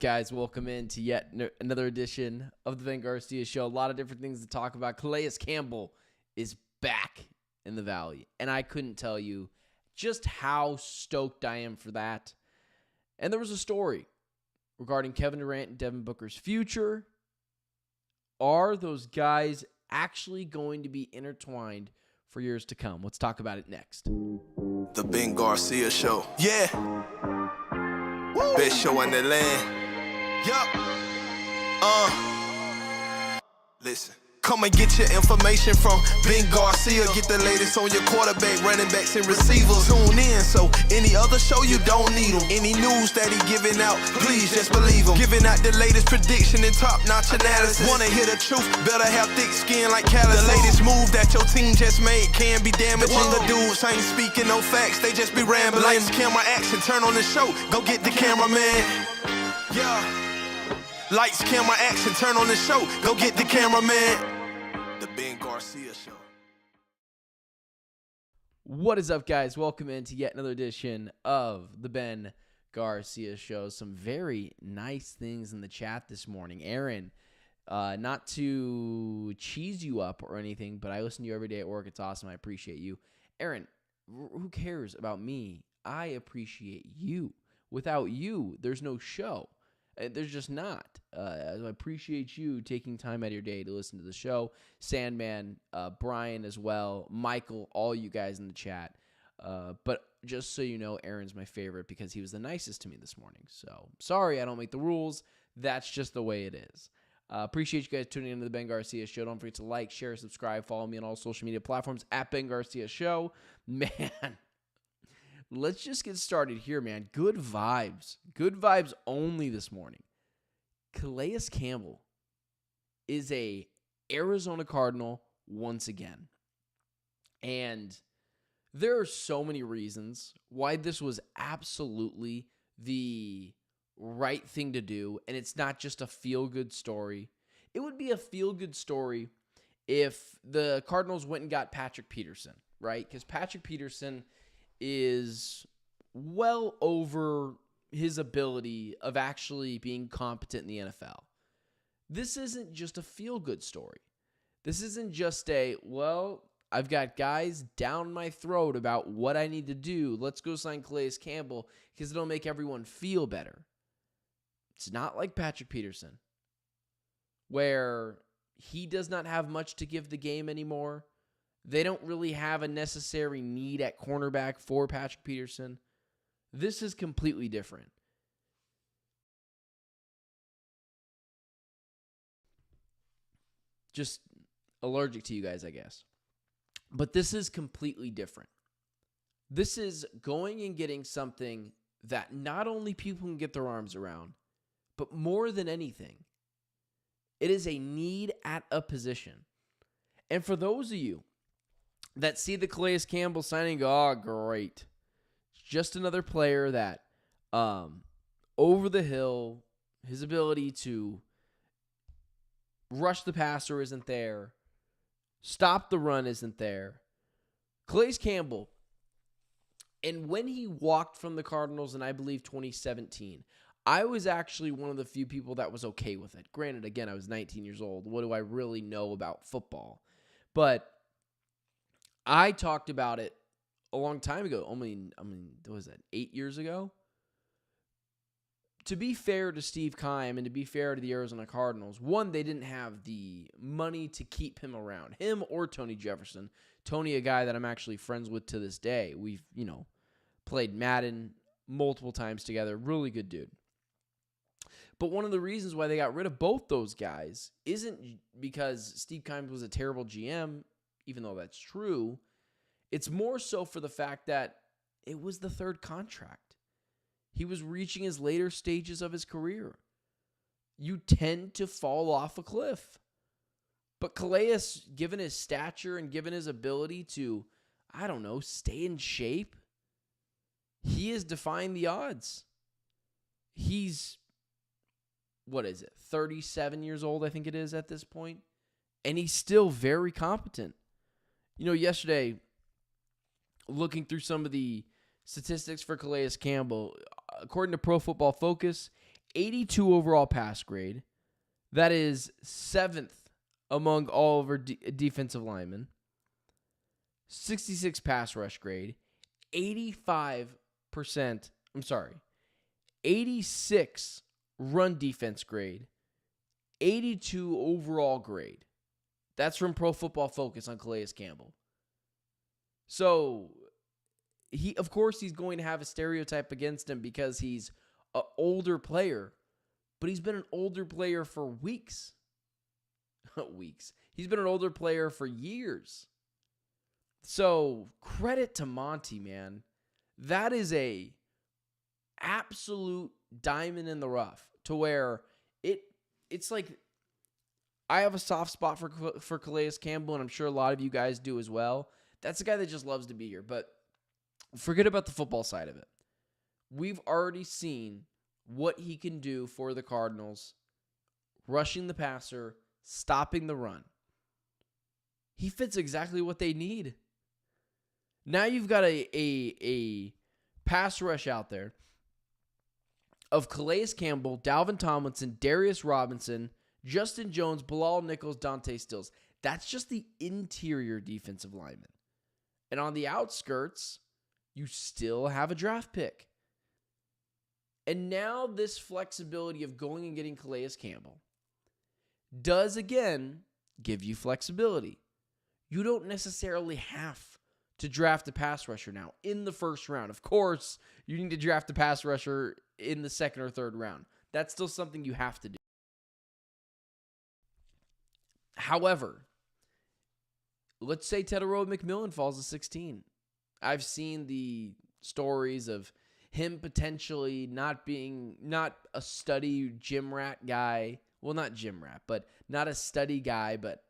Guys, welcome in to yet another edition of the Ben Garcia Show. A lot of different things to talk about. Calais Campbell is back in the Valley, and I couldn't tell you just how stoked I am for that. And there was a story regarding Kevin Durant and Devin Booker's future. Are those guys actually going to be intertwined for years to come? Let's talk about it next. The Ben Garcia Show. Yeah. Woo. Best show in the land. Yup. Listen. Come and get your information from Ben Garcia. Get the latest on your quarterback, running backs, and receivers. Tune in, so any other show you don't need him. Any news that he giving out, please just believe him. Giving out the latest prediction and top-notch analysis. Wanna hear the truth, better have thick skin like Calais. The latest move that your team just made can be damaging. The dudes ain't speaking no facts, they just be rambling. Lights, camera, action, turn on the show. Go get the cameraman. Yeah. Lights, camera, action, turn on the show. Go get the cameraman. The Ben Garcia Show. What is up, guys? Welcome into yet another edition of the Ben Garcia Show. Some very nice things in the chat this morning. Aaron, not to cheese you up or anything, but I listen to you every day at work. It's awesome. I appreciate you. Aaron, who cares about me? I appreciate you. Without you, there's no show. There's just not. I appreciate you taking time out of your day to listen to the show. Sandman, Brian as well, Michael, all you guys in the chat. But just so you know, Aaron's my favorite because he was the nicest to me this morning. So, sorry I don't make the rules. That's just the way it is. Appreciate you guys tuning into the Ben Garcia Show. Don't forget to like, share, subscribe, follow me on all social media platforms at Ben Garcia Show. Man. Let's just get started here, man. Good vibes. Good vibes only this morning. Calais Campbell is a Arizona Cardinal once again. And there are so many reasons why this was absolutely the right thing to do. And it's not just a feel-good story. It would be a feel-good story if the Cardinals went and got Patrick Peterson, right? Because Patrick Peterson is well over his ability of actually being competent in the NFL. This isn't just a feel-good story. This isn't just I've got guys down my throat about what I need to do. Let's go sign Calais Campbell because it'll make everyone feel better. It's not like Patrick Peterson, where he does not have much to give the game anymore. They don't really have a necessary need at cornerback for Patrick Peterson. This is completely different. Just allergic to you guys, I guess. But this is completely different. This is going and getting something that not only people can get their arms around, but more than anything, it is a need at a position. And for those of you that see the Calais Campbell signing and go, oh, great. It's just another player that over the hill, his ability to rush the passer isn't there. Stop the run isn't there. Calais Campbell, and when he walked from the Cardinals in, I believe, 2017, I was actually one of the few people that was okay with it. Granted, again, I was 19 years old. What do I really know about football? But I talked about it a long time ago. I mean, what was that, 8 years ago? To be fair to Steve Keim and to be fair to the Arizona Cardinals, one, they didn't have the money to keep him around, him or Tony Jefferson. Tony, a guy that I'm actually friends with to this day. We've, played Madden multiple times together. Really good dude. But one of the reasons why they got rid of both those guys isn't because Steve Keim was a terrible GM, even though that's true. It's more so for the fact that it was the third contract. He was reaching his later stages of his career. You tend to fall off a cliff. But Calais, given his stature and given his ability to, stay in shape, he is defying the odds. He's, 37 years old, I think it is at this point. And he's still very competent. Yesterday, looking through some of the statistics for Calais Campbell, according to Pro Football Focus, 82 overall pass grade. That is 7th among all of our defensive linemen. 66 pass rush grade. 86 run defense grade. 82 overall grade. That's from Pro Football Focus on Calais Campbell. So, of course, he's going to have a stereotype against him because he's an older player, but he's been an older player for weeks. He's been an older player for years. So, credit to Monty, man. That is a absolute diamond in the rough to where it's like I have a soft spot for Calais Campbell, and I'm sure a lot of you guys do as well. That's a guy that just loves to be here. But forget about the football side of it. We've already seen what he can do for the Cardinals, rushing the passer, stopping the run. He fits exactly what they need. Now you've got a pass rush out there of Calais Campbell, Dalvin Tomlinson, Darius Robinson, Justin Jones, Bilal Nichols, Dante Stills. That's just the interior defensive lineman. And on the outskirts, you still have a draft pick. And now this flexibility of going and getting Calais Campbell does, again, give you flexibility. You don't necessarily have to draft a pass rusher now in the first round. Of course, you need to draft a pass rusher in the second or third round. That's still something you have to do. However, let's say Tedero McMillan falls to 16. I've seen the stories of him potentially not a study gym rat guy. Well, not gym rat, but not a study guy, but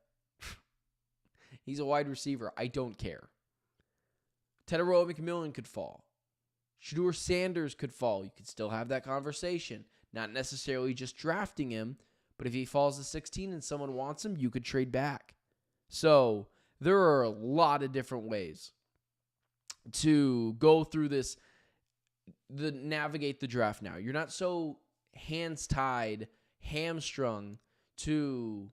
he's a wide receiver. I don't care. Tedero McMillan could fall. Shedeur Sanders could fall. You could still have that conversation. Not necessarily just drafting him, but if he falls to 16 and someone wants him, you could trade back. So there are a lot of different ways to go through this, navigate the draft now. You're not so hands tied, hamstrung to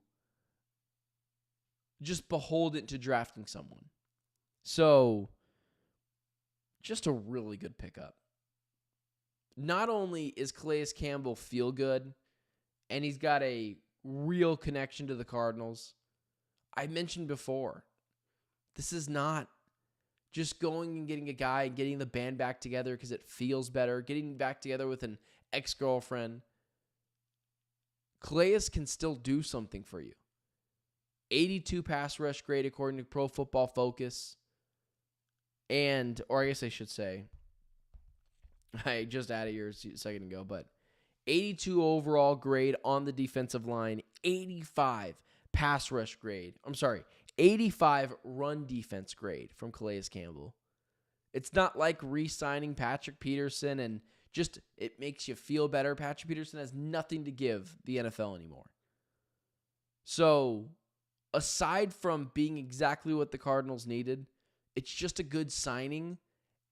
just beholden to drafting someone. So just a really good pickup. Not only is Calais Campbell feel good, and he's got a real connection to the Cardinals. I mentioned before, this is not just going and getting a guy and getting the band back together because it feels better, getting back together with an ex-girlfriend. Calais can still do something for you. 82 pass rush grade according to Pro Football Focus. Or I guess I should say, I just added yours a second ago, but 82 overall grade on the defensive line, 85 pass rush grade. 85 run defense grade from Calais Campbell. It's not like re-signing Patrick Peterson and just it makes you feel better. Patrick Peterson has nothing to give the NFL anymore. So, aside from being exactly what the Cardinals needed, it's just a good signing,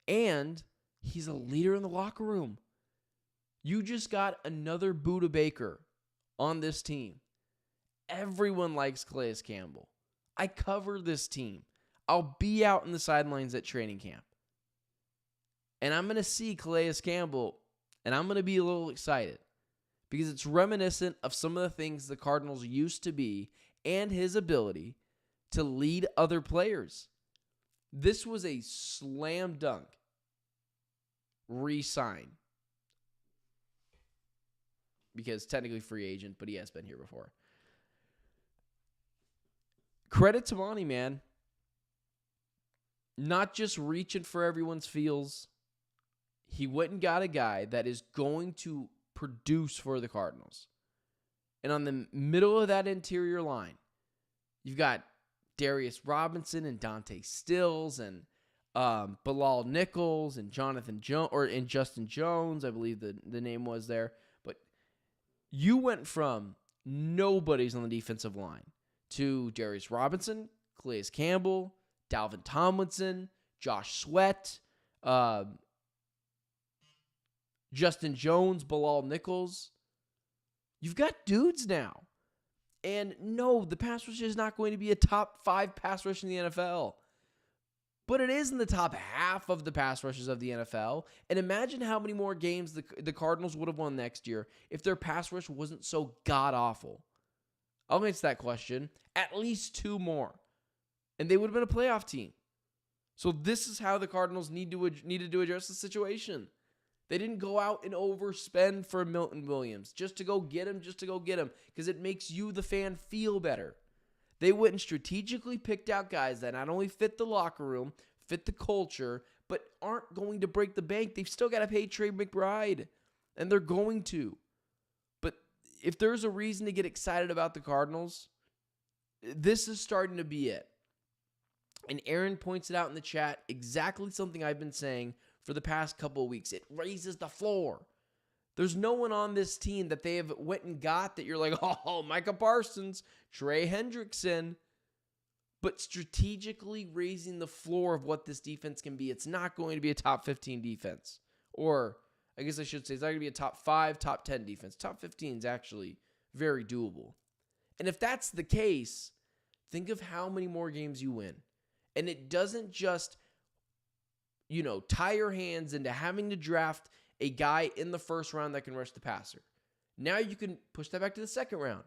and he's a leader in the locker room. You just got another Buda Baker on this team. Everyone likes Calais Campbell. I cover this team. I'll be out in the sidelines at training camp. And I'm going to see Calais Campbell, and I'm going to be a little excited because it's reminiscent of some of the things the Cardinals used to be and his ability to lead other players. This was a slam dunk re-sign. Because technically free agent, but he has been here before. Credit to Monty, man. Not just reaching for everyone's feels. He went and got a guy that is going to produce for the Cardinals. And on the middle of that interior line, you've got Darius Robinson and Dante Stills and Bilal Nichols and Justin Jones, I believe the name was there. But you went from nobodies on the defensive line to Darius Robinson, Calais Campbell, Dalvin Tomlinson, Josh Sweat, Justin Jones, Bilal Nichols. You've got dudes now. And no, the pass rush is not going to be a top 5 pass rush in the NFL. But it is in the top half of the pass rushes of the NFL. And imagine how many more games the Cardinals would have won next year if their pass rush wasn't so god-awful. I'll answer that question. At least 2 more. And they would have been a playoff team. So this is how the Cardinals needed to address the situation. They didn't go out and overspend for Milton Williams just to go get him, because it makes you, the fan, feel better. They went and strategically picked out guys that not only fit the locker room, fit the culture, but aren't going to break the bank. They've still got to pay Trey McBride, and they're going to. But if there's a reason to get excited about the Cardinals, this is starting to be it. And Aaron points it out in the chat, exactly something I've been saying for the past couple of weeks. It raises the floor. There's no one on this team that they have went and got that you're like, oh, Micah Parsons, Trey Hendrickson. But strategically raising the floor of what this defense can be. It's not going to be a top 15 defense. Or, I guess I should say, it's not going to be a top 5, top 10 defense. Top 15 is actually very doable. And if that's the case, think of how many more games you win. And it doesn't just, tie your hands into having to draft a guy in the first round that can rush the passer. Now you can push that back to the second round.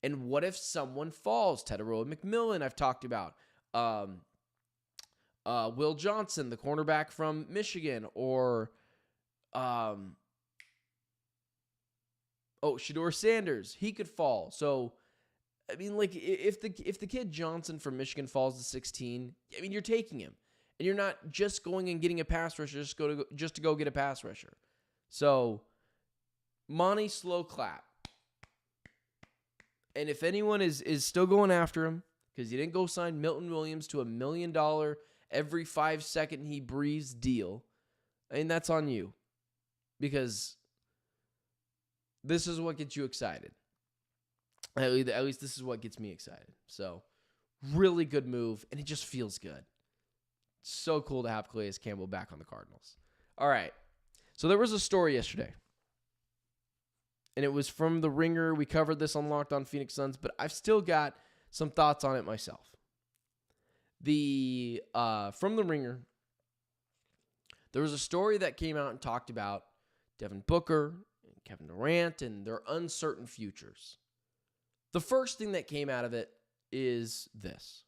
And what if someone falls? Tedoroa McMillan, I've talked about. Will Johnson, the cornerback from Michigan. Or, Shedeur Sanders. He could fall. So, if the kid Johnson from Michigan falls to 16, you're taking him. And you're not just going and getting a pass rusher just to go get a pass rusher. So, Monty slow clap. And if anyone is still going after him, because you didn't go sign Milton Williams to $1 million every 5 second he breathes deal, that's on you. Because this is what gets you excited. At least this is what gets me excited. So, really good move, and it just feels good. So cool to have Calais Campbell back on the Cardinals. All right. So there was a story yesterday. And it was from The Ringer. We covered this on Locked On Phoenix Suns, but I've still got some thoughts on it myself. From The Ringer, there was a story that came out and talked about Devin Booker and Kevin Durant and their uncertain futures. The first thing that came out of it is this.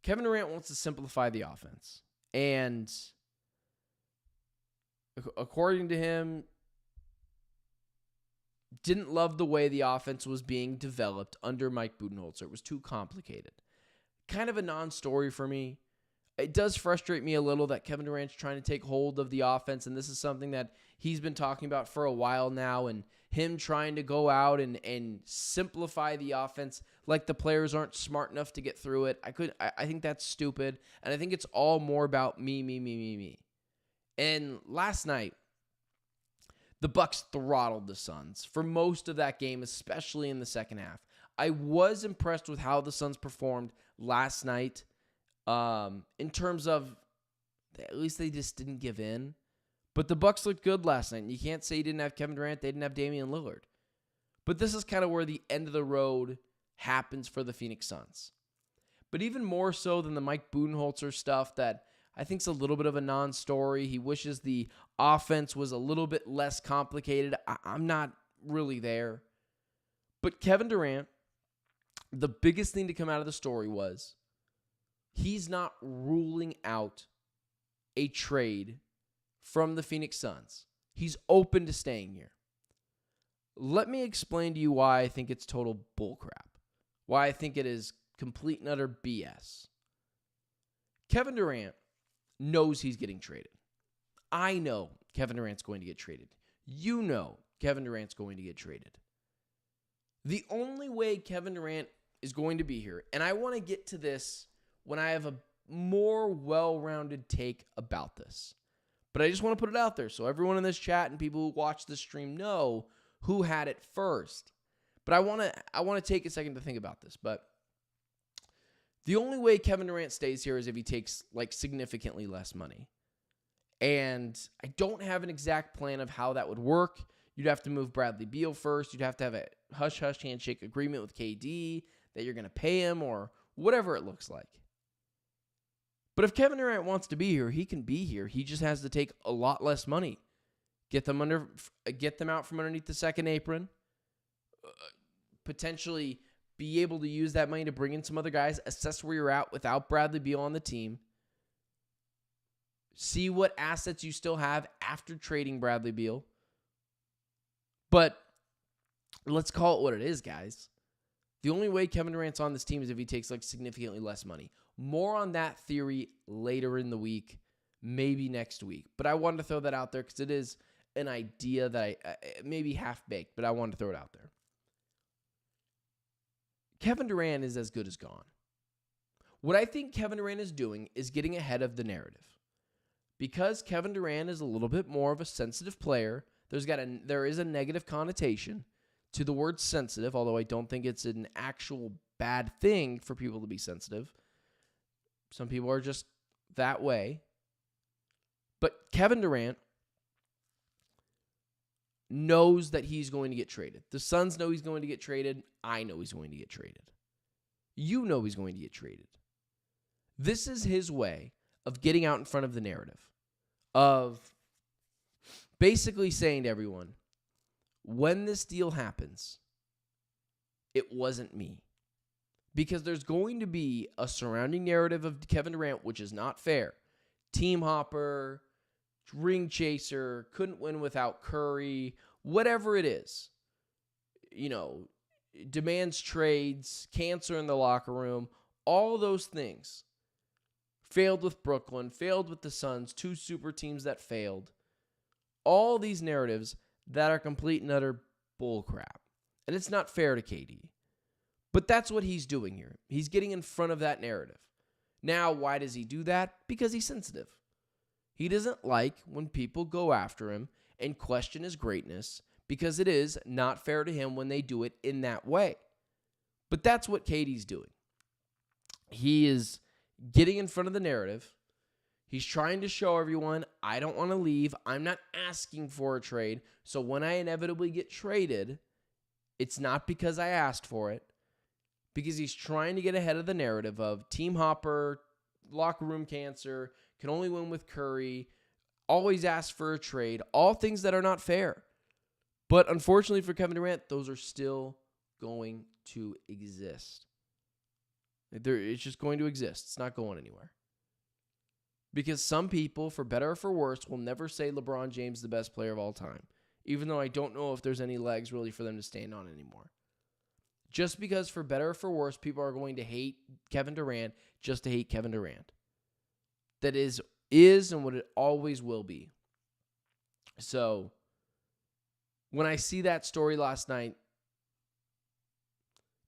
Kevin Durant wants to simplify the offense. And according to him, didn't love the way the offense was being developed under Mike Budenholzer. It was too complicated. Kind of a non-story for me. It does frustrate me a little that Kevin Durant's trying to take hold of the offense, and this is something that he's been talking about for a while now, and him trying to go out and simplify the offense like the players aren't smart enough to get through it. I think that's stupid, and I think it's all more about me. And last night, the Bucks throttled the Suns for most of that game, especially in the second half. I was impressed with how the Suns performed last night. In terms of, at least they just didn't give in. But the Bucks looked good last night. And you can't say you didn't have Kevin Durant. They didn't have Damian Lillard. But this is kind of where the end of the road happens for the Phoenix Suns. But even more so than the Mike Budenholzer stuff that I think is a little bit of a non-story. He wishes the offense was a little bit less complicated. I'm not really there. But Kevin Durant, the biggest thing to come out of the story was he's not ruling out a trade from the Phoenix Suns. He's open to staying here. Let me explain to you why I think it's total bullcrap. Why I think it is complete and utter BS. Kevin Durant knows he's getting traded. I know Kevin Durant's going to get traded. You know Kevin Durant's going to get traded. The only way Kevin Durant is going to be here, and I want to get to this when I have a more well-rounded take about this. But I just want to put it out there so everyone in this chat and people who watch this stream know who had it first. But I want to take a second to think about this. But the only way Kevin Durant stays here is if he takes significantly less money. And I don't have an exact plan of how that would work. You'd have to move Bradley Beal first. You'd have to have a hush-hush handshake agreement with KD that you're going to pay him or whatever it looks like. But if Kevin Durant wants to be here, he can be here. He just has to take a lot less money. Get them out from underneath the second apron. Potentially be able to use that money to bring in some other guys. Assess where you're at without Bradley Beal on the team. See what assets you still have after trading Bradley Beal. But let's call it what it is, guys. The only way Kevin Durant's on this team is if he takes significantly less money. More on that theory later in the week, maybe next week. But I wanted to throw that out there because it is an idea that I maybe half-baked, but I wanted to throw it out there. Kevin Durant is as good as gone. What I think Kevin Durant is doing is getting ahead of the narrative. Because Kevin Durant is a little bit more of a sensitive player, there is a negative connotation to the word sensitive, although I don't think it's an actual bad thing for people to be sensitive. Some people are just that way. But Kevin Durant knows that he's going to get traded. The Suns know he's going to get traded. I know he's going to get traded. You know he's going to get traded. This is his way of getting out in front of the narrative, of basically saying to everyone, when this deal happens, it wasn't me. Because there's going to be a surrounding narrative of Kevin Durant, which is not fair. Team hopper, ring chaser, couldn't win without Curry, whatever it is. Demands trades, cancer in the locker room, all those things. Failed with Brooklyn, failed with the Suns, 2 super teams that failed. All these narratives that are complete and utter bullcrap. And it's not fair to KD. But that's what he's doing here. He's getting in front of that narrative. Now, why does he do that? Because he's sensitive. He doesn't like when people go after him and question his greatness because it is not fair to him when they do it in that way. But that's what KD's doing. He is getting in front of the narrative. He's trying to show everyone, I don't want to leave. I'm not asking for a trade. So when I inevitably get traded, it's not because I asked for it. Because he's trying to get ahead of the narrative of team hopper, locker room cancer, can only win with Curry, always ask for a trade, all things that are not fair. But unfortunately for Kevin Durant, those are still going to exist. It's just going to exist. It's not going anywhere. Because some people, for better or for worse, will never say LeBron James is the best player of all time. Even though I don't know if there's any legs really for them to stand on anymore. Just because for better or for worse, people are going to hate Kevin Durant just to hate Kevin Durant. That is and what it always will be. So, when I see that story last night,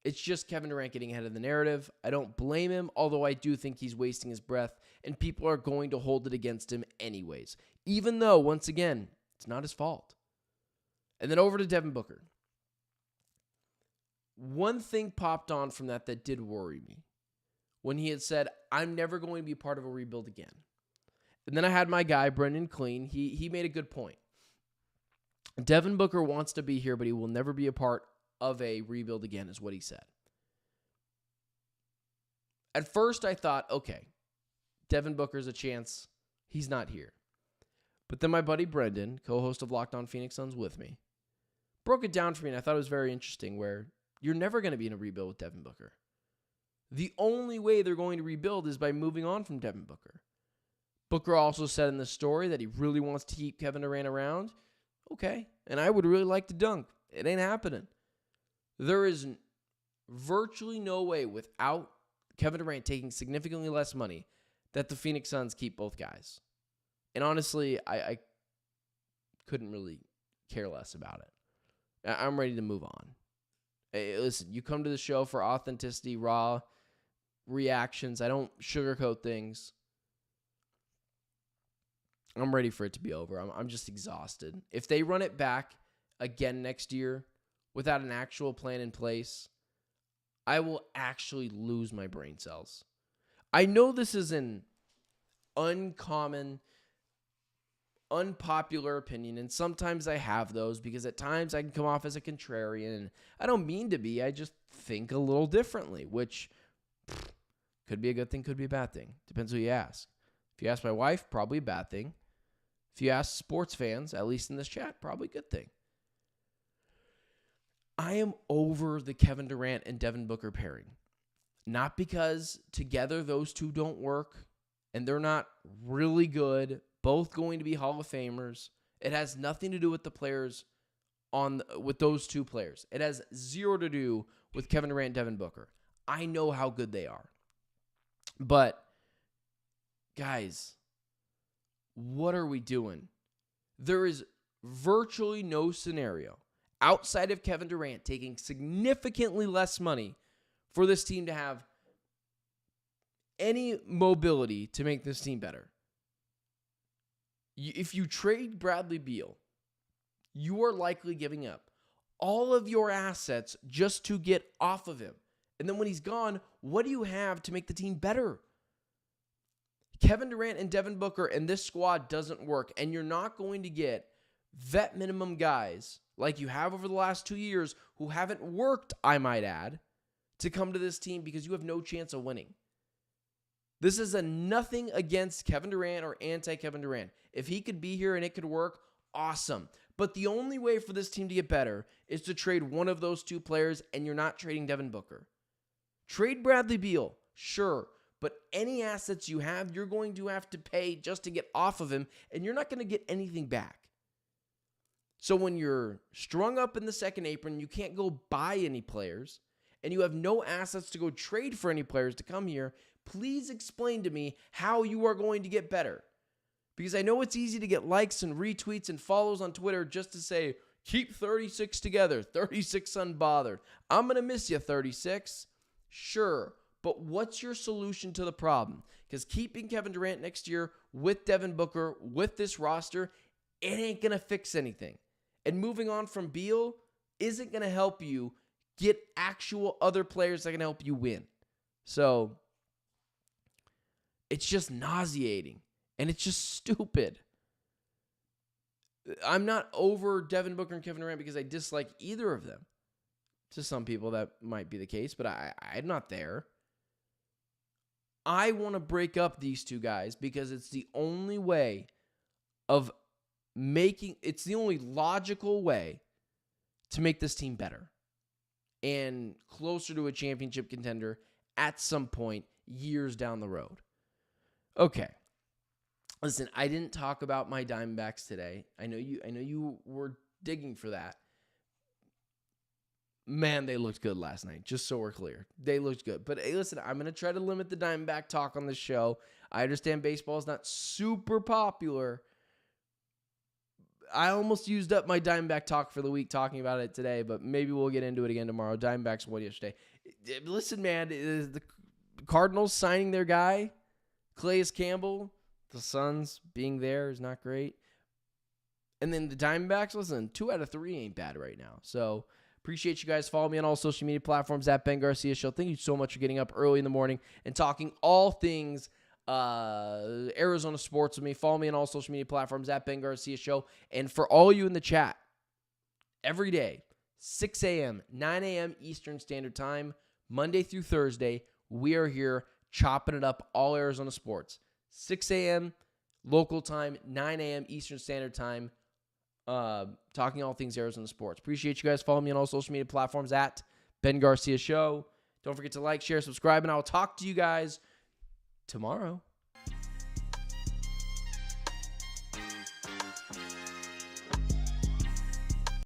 it's just Kevin Durant getting ahead of the narrative. I don't blame him, although I do think he's wasting his breath, and people are going to hold it against him anyways. Even though, once again, it's not his fault. And then over to Devin Booker. One thing popped on from that did worry me. When he had said, I'm never going to be part of a rebuild again. And then I had my guy, Brendan Clean. He made a good point. Devin Booker wants to be here, but he will never be a part of a rebuild again, is what he said. At first, I thought, okay, Devin Booker's a chance he's not here. But then my buddy Brendan, co-host of Locked On Phoenix Suns with me, broke it down for me, and I thought it was very interesting, where you're never going to be in a rebuild with Devin Booker. The only way they're going to rebuild is by moving on from Devin Booker. Booker also said in the story that he really wants to keep Kevin Durant around. Okay, and I would really like to dunk. It ain't happening. There is virtually no way without Kevin Durant taking significantly less money that the Phoenix Suns keep both guys. And honestly, I couldn't really care less about it. I'm ready to move on. Hey, listen, you come to the show for authenticity, raw reactions. I don't sugarcoat things. I'm ready for it to be over. I'm just exhausted. If they run it back again next year without an actual plan in place, I will actually lose my brain cells. I know this is an uncommon unpopular opinion, and sometimes I have those because at times I can come off as a contrarian, and I don't mean to be. I just think a little differently, which could be a good thing, could be a bad thing. Depends who you ask. If you ask my wife, probably a bad thing. If you ask sports fans, at least in this chat, probably a good thing. I am over the Kevin Durant and Devin Booker pairing. Not because together those two don't work and they're not really good, both going to be Hall of Famers. It has nothing to do with the players with those two players. It has zero to do with Kevin Durant and Devin Booker. I know how good they are. But, guys, what are we doing? There is virtually no scenario outside of Kevin Durant taking significantly less money for this team to have any mobility to make this team better. If you trade Bradley Beal, you are likely giving up all of your assets just to get off of him. And then when he's gone, what do you have to make the team better? Kevin Durant and Devin Booker and this squad doesn't work, and you're not going to get vet minimum guys like you have over the last 2 years who haven't worked, I might add, to come to this team because you have no chance of winning. This is a nothing against Kevin Durant or anti-Kevin Durant. If he could be here and it could work, awesome. But the only way for this team to get better is to trade one of those two players, and you're not trading Devin Booker. Trade Bradley Beal, sure, but any assets you have, you're going to have to pay just to get off of him, and you're not going to get anything back. So when you're strung up in the second apron, you can't go buy any players, and you have no assets to go trade for any players to come here, please explain to me how you are going to get better. Because I know it's easy to get likes and retweets and follows on Twitter just to say, keep 36 together, 36 unbothered. I'm going to miss you, 36. Sure, but what's your solution to the problem? Because keeping Kevin Durant next year with Devin Booker, with this roster, it ain't going to fix anything. And moving on from Beal isn't going to help you get actual other players that can help you win. So, it's just nauseating. And it's just stupid. I'm not over Devin Booker and Kevin Durant because I dislike either of them. To some people, that might be the case, but I'm not there. I want to break up these two guys because it's the only way of it's the only logical way to make this team better and closer to a championship contender at some point years down the road. Okay. Listen, I didn't talk about my Diamondbacks today. I know you were digging for that. Man, they looked good last night, just so we're clear. They looked good. But hey, listen, I'm going to try to limit the Diamondback talk on this show. I understand baseball is not super popular. I almost used up my Diamondback talk for the week talking about it today, but maybe we'll get into it again tomorrow. Diamondbacks won yesterday. Listen, man, the Cardinals signing their guy, Calais Campbell, the Suns being there is not great. And then the Diamondbacks, listen, 2 out of 3 ain't bad right now. So appreciate you guys. Follow me on all social media platforms at Ben Garcia Show. Thank you so much for getting up early in the morning and talking all things Arizona sports with me. Follow me on all social media platforms at Ben Garcia Show. And for all you in the chat, every day, 6 a.m., 9 a.m. Eastern Standard Time, Monday through Thursday, we are here chopping it up all Arizona sports. 6 a.m. local time, 9 a.m. Eastern Standard Time, talking all things Arizona sports. Appreciate you guys. Follow me on all social media platforms at Ben Garcia Show. Don't forget to like, share, subscribe, and I will talk to you guys tomorrow.